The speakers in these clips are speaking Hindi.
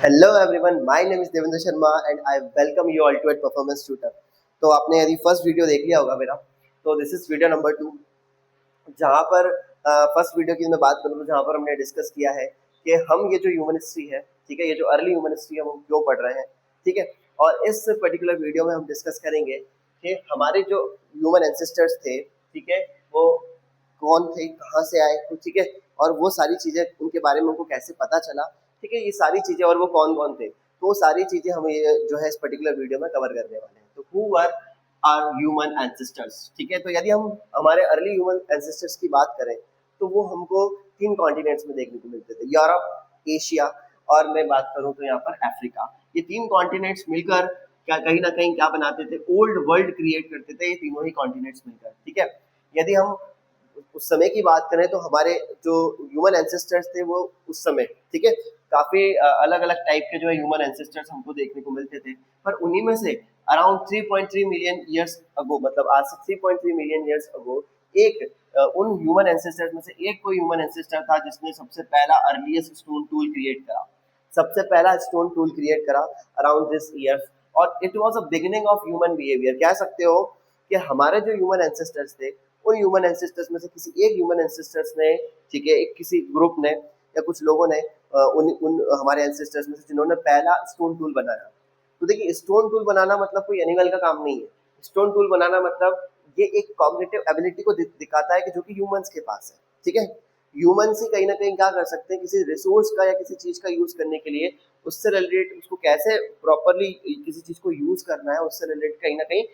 Hello everyone, my name is Devendra Sharma and I welcome you all to at performance tutor. तो आपने यदि फर्स्ट वीडियो देख लिया होगा मेरा, तो दिस इज वीडियो नंबर 2, जहाँ पर फर्स्ट वीडियो की मैं बात करूँ तो जहाँ पर हमने डिस्कस किया है कि हम ये जो ह्यूमन हिस्ट्री है, ठीक है, ये जो अर्ली ह्यूमन हिस्ट्री है वो क्यों पढ़ रहे हैं, ठीक है। और इस पर्टिकुलर वीडियो में हम डिस्कस करेंगे कि हमारे जो ह्यूमन एंसेस्टर्स थे, ठीक है, वो कौन थे, कहाँ से आए, ठीक है, और वो सारी चीज़ें उनके बारे में हमको कैसे पता चला, ठीक है, ये सारी चीज़ें, और वो कौन कौन थे, तो वो सारी चीज़ें हम ये जो है इस पर्टिकुलर वीडियो में कवर करने वाले हैं। तो who are our human ancestors, ठीक है। तो यदि हम हमारे अर्ली ह्यूमन एंसेस्टर्स की बात करें तो वो हमको 3 कॉन्टिनेंट्स में देखने को मिलते थे, यूरोप, एशिया और मैं बात करूँ तो यहाँ पर अफ्रीका। ये 3 कॉन्टिनेंट्स मिलकर क्या कहीं ना कहीं क्या बनाते थे, ओल्ड वर्ल्ड क्रिएट करते थे, ये तीनों ही कॉन्टिनेंट्स मिलकर, ठीक है। यदि हम उस समय की बात करें तो हमारे जो ह्यूमन एंसेस्टर्स थे वो उस समय, ठीक है, काफी अलग अलग टाइप के जो है ह्यूमन एंसेस्टर्स हमको देखने को मिलते थे। पर उन्हीं में से अराउंड 3.3 मिलियन ईयर्स अगो, मतलब आज से 3.3 मिलियन ईयर्स अगो एक उन ह्यूमन एंसेस्टर्स में से एक कोई ह्यूमन एंसेस्टर था जिसने सबसे पहला अर्लीस्ट स्टोन टूल क्रिएट करा, सबसे पहला स्टोन टूल क्रिएट करा अराउंड दिस ईयर। और it was a beginning of human behaviour, कह सकते हो कि हमारे जो ह्यूमन एंसेस्टर्स थे उन ह्यूमन एंसेस्टर्स में से किसी एक ह्यूमन एंसेस्टर्स ने, ठीक है, एक किसी ग्रुप ने या कुछ लोगों ने उन उन हमारे एंसेस्टर्स में से जिन्होंने पहला स्टोन टूल बनाया। तो देखिए, स्टोन टूल बनाना मतलब कोई एनिमल का काम नहीं है। स्टोन टूल बनाना मतलब ये एक कॉग्निटिव एबिलिटी को दिखाता है कि जो कि ह्यूमंस के पास है, ठीक है। ह्यूमंस ही कहीं ना कहीं क्या कर सकते हैं, किसी रिसोर्स का या किसी चीज का यूज करने के लिए उससे रिलेटेड उसको कैसे प्रॉपरली किसी चीज को यूज करना है, उससे रिलेटेड कहीं ना कहीं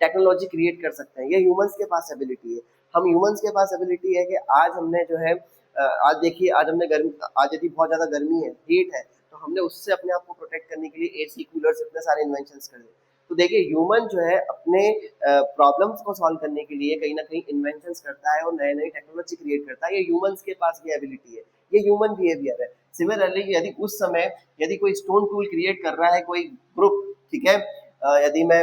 टेक्नोलॉजी क्रिएट कर सकते हैं। ये ह्यूमंस के पास एबिलिटी है। हम ह्यूमंस के पास एबिलिटी है कि आज हमने जो है आज देखिए, आज हमने गर्मी, आज यदि बहुत ज्यादा गर्मी है, हीट है, तो हमने उससे अपने आप को प्रोटेक्ट करने के लिए एसी, कूलर्स, इतने सारे इन्वेंशंस कर दिए। तो देखिए, ह्यूमन जो है अपने प्रॉब्लम्स को सॉल्व करने के लिए कहीं ना कहीं इन्वेंशंस करता है और नए नए टेक्नोलॉजी क्रिएट करता है। ये ह्यूमंस के पास ये एबिलिटी है, ये ह्यूमन बिहेवियर है। सिमिलरली यदि उस समय यदि कोई स्टोन टूल क्रिएट कर रहा है कोई ग्रुप, ठीक है, यदि मैं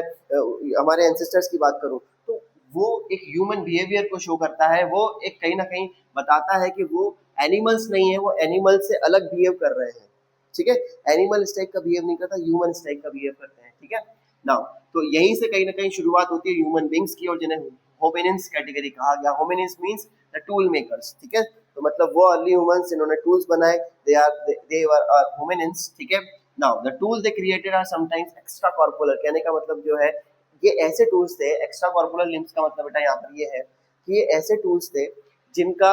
हमारे एंसेस्टर्स की बात करूं तो वो एक ह्यूमन बिहेवियर को शो करता है। वो एक कहीं ना कहीं बताता है कि वो एनिमल्स नहीं है, वो एनिमल से अलग बिहेव कर रहे हैं, ठीक है। एनिमल इस टाइप का बिहेव नहीं करता, ह्यूमन इस टाइप का बिहेव करते हैं, ठीक है। नाउ तो यहीं से कहीं ना कहीं शुरुआत होती है ह्यूमन बींग्स की, और जिन्हें होमिनिन्स कैटेगरी कहा गया। Hominins means the tool makers, ठीक है। तो मतलब वो अर्ली ह्यूमंस जिन्होंने टूल्स बनाए, दे वर होमिनिन्स, ठीक है। Now the tool they created are sometimes extra corporeal, कहने का मतलब जो है ये ऐसे टूल्स थे। एक्स्ट्रा कॉर्पोरल लिम्स का मतलब बेटा यहाँ पर ये है कि ये ऐसे टूल्स थे जिनका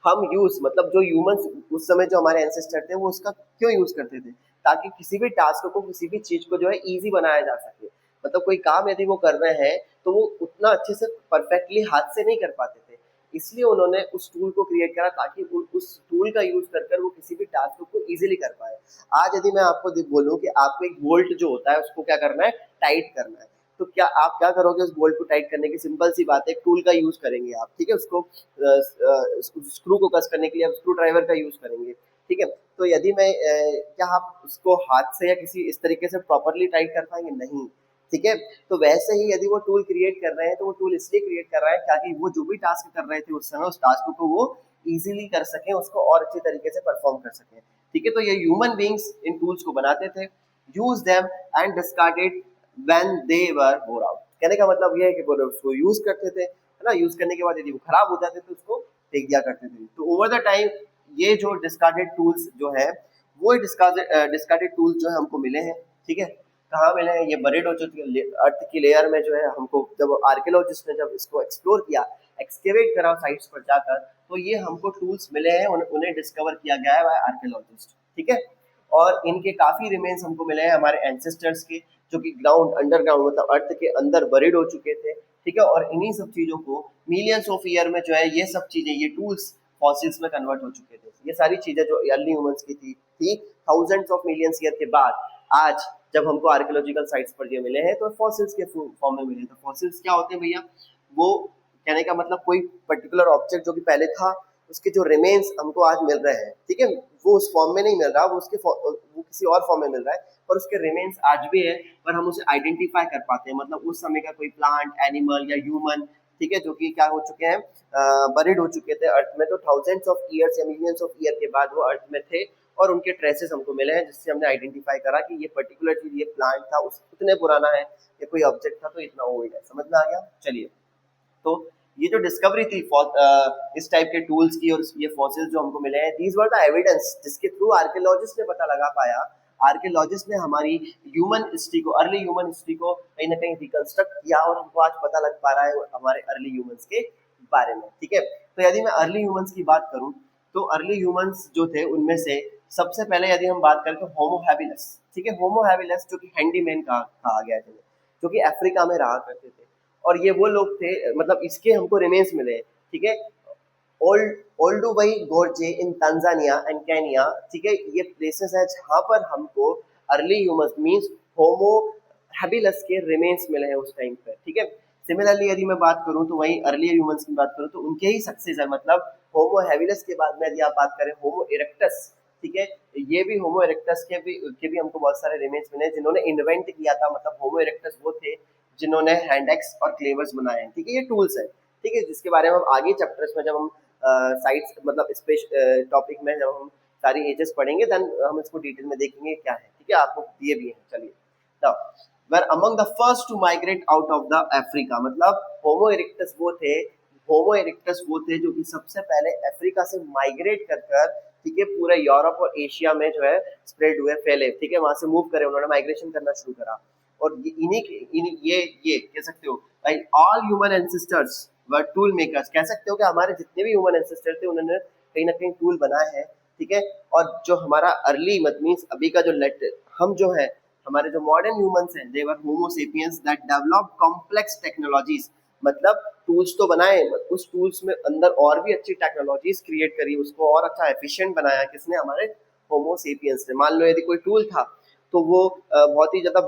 हम यूज, मतलब जो ह्यूमंस उस समय जो हमारे एंसेस्टर थे वो उसका क्यों यूज करते थे, ताकि किसी भी टास्क को, किसी भी चीज को जो है इजी बनाया जा सके। मतलब कोई काम यदि वो कर रहे हैं तो वो उतना अच्छे से परफेक्टली हाथ से नहीं कर पाते थे, इसलिए उन्होंने उस टूल को क्रिएट करा ताकि उस टूल का यूज कर वो किसी भी टास्क को इजीली कर पाए। आज यदि मैं आपको बोलूं कि आपको एक बोल्ट जो होता है उसको क्या करना है, टाइट करना है, तो क्या आप क्या करोगे, उस बोल्ट को टाइट करने की सिंपल सी बात है, एक टूल का यूज करेंगे आप, ठीक है। उसको स्क्रू को कस करने के लिए आप स्क्रू ड्राइवर का यूज करेंगे, ठीक है। तो यदि मैं क्या आप उसको हाथ से या किसी इस तरीके से प्रॉपरली टाइट कर पाएंगे, नहीं, ठीक है। तो वैसे ही यदि वो टूल क्रिएट कर रहे हैं तो वो टूल इसलिए क्रिएट कर रहा है ताकि वो जो भी टास्क कर रहे थे उस समय उस टास्क को वो इजीली कर सकें, उसको और अच्छे तरीके से परफॉर्म कर सकें, ठीक है। तो ये ह्यूमन बींग्स इन टूल्स को बनाते थे, use them and discarded when they were wore out. कहने का मतलब ये है कि वो उसको यूज करते थे, है ना। यूज करने के बाद यदि वो खराब हो जाते तो उसको फेंक दिया करते थे। तो ओवर द टाइम ये जो डिस्कार्डेड टूल्स जो है वो डिस्कार्डेड टूल्स जो है हमको मिले हैं, ठीक है। कहाँ मिले हैं, ये बरीड हो चुके हैं अर्थ की लेयर में जो है। हमको जब आर्कियोलॉजिस्ट ने जब इसको एक्सप्लोर किया, एक्सकेवेट करा साइट्स पर जाकर, तो ये हमको टूल्स मिले हैं, उन्हें डिस्कवर किया गया है बाय आर्कियोलॉजिस्ट, ठीक है। और इनके काफी रिमेन्स हमको मिले हैं हमारे एंसेस्टर्स के, जो कि ग्राउंड, अंडरग्राउंड, मतलब अर्थ के अंदर बरीड हो चुके थे, ठीक है। और इन्हीं सब चीजों को मिलियंस ऑफ ईयर में जो है ये सब चीजें, ये टूल्स फॉसिल्स में कन्वर्ट हो चुके थे। ये सारी चीजें जो अर्ली ह्यूमंस की थी थाउजेंड्स ऑफ मिलियंस ईयर के बाद आज जब हमको आर्कियोलॉजिकल साइट्स पर ये मिले हैं तो फॉसिल्स के फॉर्म में मिले। तो फॉसिल्स क्या होते हैं भैया, वो कहने का मतलब कोई पर्टिकुलर ऑब्जेक्ट जो कि पहले था उसके जो रिमेन्स हमको आज मिल रहे हैं, ठीक है, वो उस फॉर्म में नहीं मिल रहा, वो किसी और फॉर्म में मिल रहा है, पर उसके रिमेन्स आज भी है, पर हम उसे आइडेंटिफाई कर पाते हैं। मतलब उस समय का कोई प्लांट, एनिमल या ह्यूमन, ठीक है, जो कि क्या हो चुके हैं, बरीड हो चुके थे अर्थ में, तो थाउजेंड्स ऑफ ईयर्स या मिलियंस ऑफ ईयर के बाद वो अर्थ में थे और उनके ट्रेसेस हमको मिले हैं, जिससे हमने आइडेंटिफाई करा कि ये पर्टिकुलर चीज, ये प्लांट था उस इतने पुराना है, ये कोई ऑब्जेक्ट था तो इतना ओल्ड है। समझ में आ गया? चलिए, तो ये जो डिस्कवरी थी इस टाइप के टूल्स की और ये फॉसिल्स जो हमको मिले हैं, दीज वर द एविडेंस जिसके थ्रू आर्कियोलॉजिस्ट ने पता लगा पाया, आर्कियोलॉजिस्ट ने हमारी ह्यूमन हिस्ट्री को, अर्ली ह्यूमन हिस्ट्री को कहीं ना कहीं रिकंस्ट्रक्ट किया और हमको आज पता लग पा रहा है हमारे अर्ली ह्यूमंस के बारे में। ठीक है, तो यदि मैं अर्ली ह्यूमंस की बात करूं तो अर्ली ह्यूमंस जो थे उनमें से सबसे पहले यदि हम बात करें तो होमो हैबिलस। ठीक है, होमो हैबिलस जो कि हैंडीमैन कहा गया है, जो कि अफ्रीका में रहा करते थे, और ये वो लोग थे, मतलब इसके हमको रिमेन्स मिले। ठीक है, ओल्डुवई गोर्जे इन तंजानिया एंड केनिया। ठीक है, ये प्लेसेस है जहां पर हमको अर्ली ह्यूमंस मींस होमो हैबिलस के रिमेन्स मिले हैं उस टाइम पे। ठीक है, सिमिलरली यदि मैं बात करूं तो वही अर्ली ह्यूमंस की बात करूं तो उनके ही सक्सेसर, मतलब होमो हैबिलस के बाद में यदि आप बात करें होमो इरेक्टस। ठीक है, ये भी होमो इरेक्टस के भी हमको बहुत सारे रिमेन्स मिले हैं जिन्होंने इन्वेंट किया था, मतलब होमो इरेक्टस वो थे जिन्होंने हैंड एक्स और क्लेवर्स बनाए हैं। ठीक है, ये टूल्स हैं। ठीक है, जिसके बारे में हम आगे चैप्टर्स में जब हम साइट्स मतलब टॉपिक में जब हम सारी एजेस पढ़ेंगे देन हम इसको डिटेल में देखेंगे क्या है। ठीक है, आपको दिए भी हैं। चलिए, now were among the first to migrate out of the Africa, मतलब होमो इरेक्टस वो थे जो कि सबसे पहले अफ्रीका से माइग्रेट कर कर, ठीक है, पूरे यूरोप और एशिया में जो है स्प्रेड हुए, फैले। ठीक है, वहां से मूव करे, उन्होंने माइग्रेशन करना शुरू करा। और ये कह सकते हो भाई ऑल ह्यूमन एंसेस्टर्स वर टूल मेकर्स, कह सकते हो कि हमारे जितने भी ह्यूमन एंसेस्टर थे उन्होंने कहीं ना कहीं टूल बनाए हैं। ठीक है, और जो हमारा अर्ली मींस अभी का जो हम जो है हमारे जो मॉडर्न ह्यूमंस हैं, they were Homo sapiens that develop complex technologies, मतलब टूल्स तो बनाए, उस टूल्स में अंदर और भी अच्छी टेक्नोलॉजीज क्रिएट करी, उसको और अच्छा एफिशिएंट बनाया। किसने? हमारे होमो सेपियंस ने। मान लो यदि कोई टूल था तो वो बहुत ही ज्यादा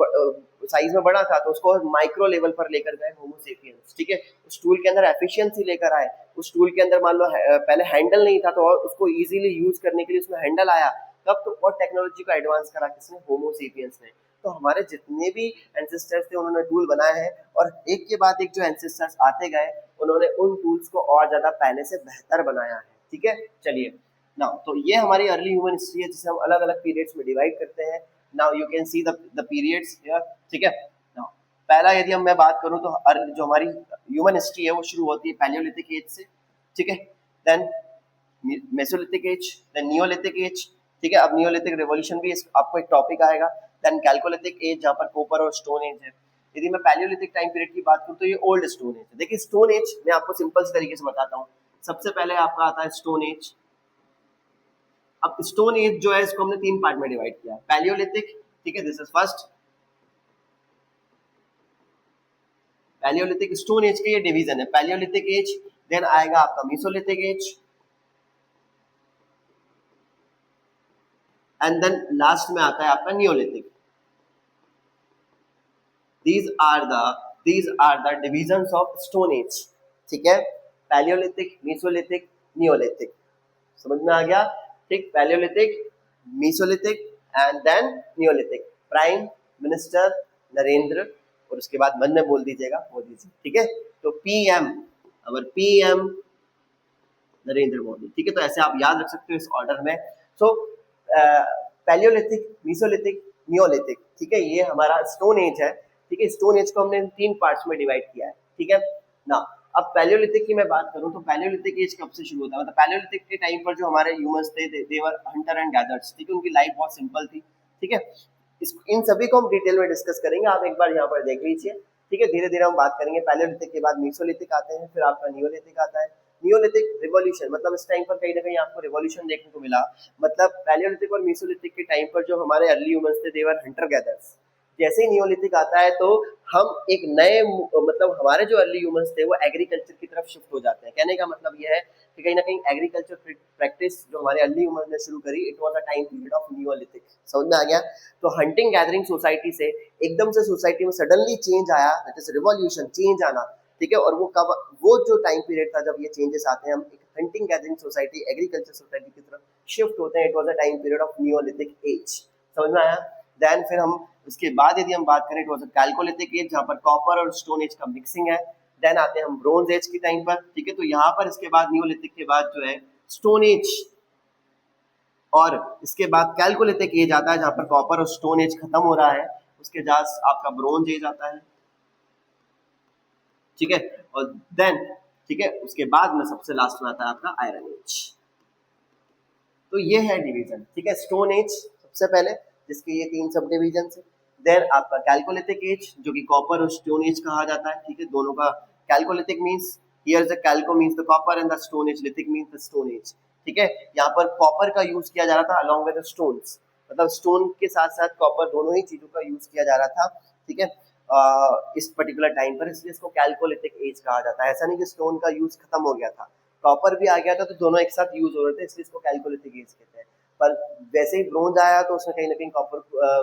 साइज में बड़ा था, तो उसको माइक्रो लेवल पर लेकर गए होमो सेपियंस। ठीक है, उस टूल के अंदर एफिशिएंसी लेकर आए, उस टूल के अंदर मान लो पहले हैंडल नहीं था तो और उसको इजीली यूज करने के लिए उसमें हैंडल आया, तब तो और टेक्नोलॉजी को एडवांस करा किसने? होमो सेपियंस ने। तो हमारे जितने भी एंसेस्टर्स थे उन्होंने टूल बनाए हैं, और एक के बाद एक जो एंसेस्टर्स आते गए उन्होंने उन टूल्स को और ज्यादा पहले से बेहतर बनाया है। ठीक है, चलिए नाउ, तो ये हमारी अर्ली ह्यूमन हिस्ट्री है जिसे हम अलग अलग पीरियड्स में डिवाइड करते हैं। Now you can see the periods here. ठीक है, नाउ पहला यदि हम मैं बात करूं तो जो हमारी ह्यूमन हिस्ट्री है वो शुरू होती है पैलियोलिथिक एज से। ठीक है, then Mesolithic age, then Neolithic age. ठीक है, अब नियोलिथिक रिवॉल्यूशन भी आपको एक टॉपिक आएगा। देन कैल्कोलिथिक एज जहाँ पर कोपर और स्टोन एज है। यदि मैं पैलियोलिथिक टाइम पीरियड की बात करूं तो ये ओल्ड स्टोन एज है। देखिए स्टोन एज मैं आपको सिंपल तरीके से बताता हूँ। सबसे पहले आपका आता है स्टोन एज। अब स्टोन एज जो है इसको हमने 3 पार्ट में डिवाइड किया है। पैलियोलिथिक, ठीक है, this is first Palaeolithic. Stone age के ये डिवीजन है, पैलियोलिथिक एज, देन आएगा आपका Mesolithic age, and then last में आता है आपका Neolithic. these are the divisions of stone age। ठीक है, पैलियोलिथिक, मेसोलिथिक, नियोलिथिक। समझ में आ गया? ठीक, Palaeolithic, Mesolithic and then Neolithic. Prime minister Narendra, और उसके बाद मन में बोल दीजिएगा मोदी जी। ठीक है, तो पीएम, अवर पीएम नरेंद्र मोदी। ठीक है, तो ऐसे आप याद रख सकते हो इस ऑर्डर में। सो पैलियोलिथिक, मेसोलिथिक, नियोलिथिक। ठीक है, ये हमारा स्टोन एज है। ठीक है, स्टोन एज को हमने 3 पार्ट्स में डिवाइड किया है। ठीक है ना, अब पैलियोलिथिक की मैं बात करूं तो पैलियोलिथिक एज कब से शुरू होता है? मतलब पैलियोलिथिक के टाइम पर जो हमारे ह्यूमंस थे दे वर हंटर एंड गैदर्स। ठीक है, उनकी लाइफ बहुत सिंपल थी। ठीक है, इन सभी को हम डिटेल में डिस्कस करेंगे, आप एक बार यहाँ पर देख लीजिए। ठीक है, धीरे धीरे हम बात करेंगे। पैलियोलिथिक के बाद मेसोलिथिक आते हैं, फिर आपका नियोलिथिक आता है। नियोलिथिक रिवॉल्यूशन, मतलब इस टाइम पर कहीं ना कहीं आपको रिवॉल्यूशन देखने को मिला। मतलब पैलियोलिथिक और मेसोलिथिक के टाइम पर जो हमारे अर्ली ह्यूमंस थे दे वर हंटर गैदर्स। जैसे ही नियोलिथिक आता है तो हम एक नए मतलब हमारे जो अर्ली ह्यूमंस थे वो एग्रीकल्चर की तरफ शिफ्ट हो जाते हैं। कहने का मतलब यह है कि कहीं ना कहीं एग्रीकल्चर प्रैक्टिस जो हमारे अर्ली ह्यूमंस ने शुरू करी, it was a time period of Neolithic. समझ में आ गया? तो हंटिंग गैदरिंग सोसाइटी से एकदम से सोसाइटी में सडनली चेंज आया, दैट इज रिवॉल्यूशन, चेंज आना। ठीक है, और वो कब, वो जो टाइम पीरियड था जब ये चेंजेस आते हैं, हम एक hunting gathering society, agriculture society की तरफ शिफ्ट होते हैं। It was a time period of Neolithic age. समझ में आया? देन फिर हम उसके बाद यदि हम बात करें, it was a Chalcolithic age जहां पर कॉपर और स्टोन एज का मिक्सिंग है। देन आते हैं हम ब्रोंज एज की टाइम पर। ठीक है, तो यहाँ पर इसके बाद नियोलिथिक के बाद जो है स्टोन एज और इसके बाद कैलकोलिथिक एज आता है जहां पर कॉपर और स्टोन एज खत्म हो रहा है, उसके बाद आपका ब्रोंज एज आता है, ठीक है, और देन ठीक है उसके बाद में सबसे लास्ट में आता है आपका आयरन एज। तो ये है डिवीजन, ठीक है, स्टोन एज सबसे पहले जिसके ये 3 सब डिवीजन है, देन आपका कैलकोलिथिक एज जो कि कॉपर और स्टोन एज कहा जाता है, ठीक है, दोनों का chalcolithic means here the chalco means the copper and the stone age lithic means the stone age, ठीक है। यहाँ पर कॉपर का यूज किया जा रहा था अलोंग विद द स्टोन्स, मतलब स्टोन के साथ साथ कॉपर दोनों ही चीजों का यूज किया जा रहा था, ठीक है, इस पर्टिकुलर टाइम पर, इसलिए इसको कैलकोलिथिक एज कहा जाता है। ऐसा नहीं कि स्टोन का यूज खत्म हो गया था, कॉपर भी आ गया था, तो दोनों एक साथ यूज हो रहे थे, इसलिए इसको कैलकोलिथिक एज कहते हैं। पर वैसे ही ब्रोंज आया तो उसमें कहीं ना कहीं कॉपर,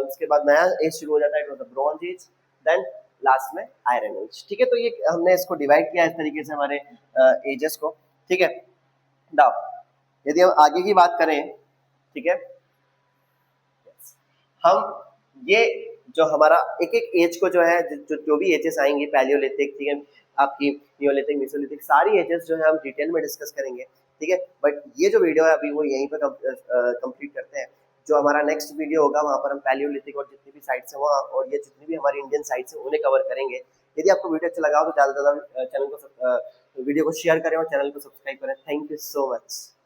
उसके बाद नया एज शुरू हो जाता है, it was the bronze age, then last में आयरन एज, ठीक है। तो ये हमने इसको डिवाइड किया इस तरीके से हमारे एजेस को, ठीक है। नाउ यदि हम आगे की बात करें, ठीक है, हम ये जो हमारा एक एक एज को जो है जो भी एजेस आएंगे, पैलियोलिथिक, ठीक है, आपकी नियोलिथिक, मेसोलिथिक, सारी एजेस जो है हम डिटेल में डिस्कस करेंगे, ठीक है। बट ये जो वीडियो है अभी वो यहीं पर कंप्लीट करते हैं। जो हमारा नेक्स्ट वीडियो होगा वहां पर हम पैलियोलिथिक और जितनी भी साइट्स हैं वहाँ और ये जितनी भी हमारी इंडियन साइट्स हैं उन्हें कवर करेंगे। यदि आपको वीडियो अच्छा लगा हो तो ज़्यादा से ज़्यादा चैनल को वीडियो को शेयर करें और चैनल को सब्सक्राइब करें। Thank you so much.